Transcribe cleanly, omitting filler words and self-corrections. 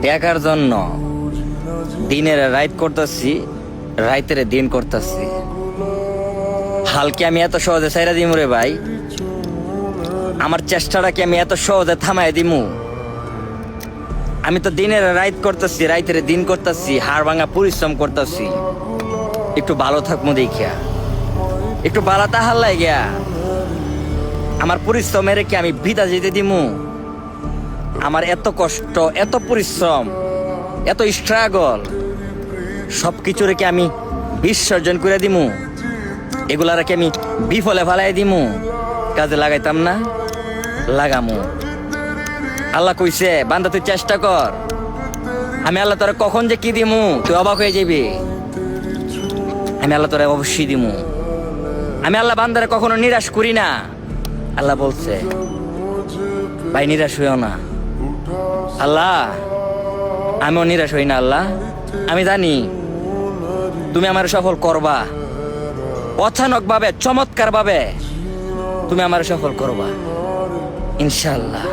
টাকার জন্য দিনের রাইত করতেছি, রাইতের দিন করতেছি। হালকে আমি এত সহজে সাইরা দিমু রে ভাই? আমার চেষ্টাটাকে আমি এত সহজে থামাই দিমু? আমি তো দিনের রাইত করতেছি, রাইতের দিন করতেছি, হাড় ভাঙা পরিশ্রম করতেছি একটু ভালো থাকবো দেখিয়া, একটু ভালো তাহার লাগিয়া। আমার পরিশ্রমের কি আমি বিদা যেতে দিমু? আমার এত কষ্ট, এত পরিশ্রম, এত স্ট্রাগল সব কিছু রেখে আমি বিসর্জন করে দিমু? এগুলা রেখে আমি বিফলে ফালাই দিমু? কাজে লাগাইতাম না? লাগামু। আল্লাহ কইছে বান্দা তুই চেষ্টা কর, আমি আল্লাহ তোরা কখন যে কি দিমু তুই অবাক হয়ে যাবি। আমি আল্লাহ তোরা অবশ্যই দিমু। আমি আল্লাহ বান্দারে কখনো নিরাশ করি না। আল্লাহ বলছে ভাই নিরাশ হইও না। আল্লাহ আমিও নিরাশ হই না। আল্লাহ আমি জানি তুমি আমার সফল করবা, অচানক ভাবে, চমৎকার ভাবে তুমি আমার সফল করবা ইনশাআল্লাহ।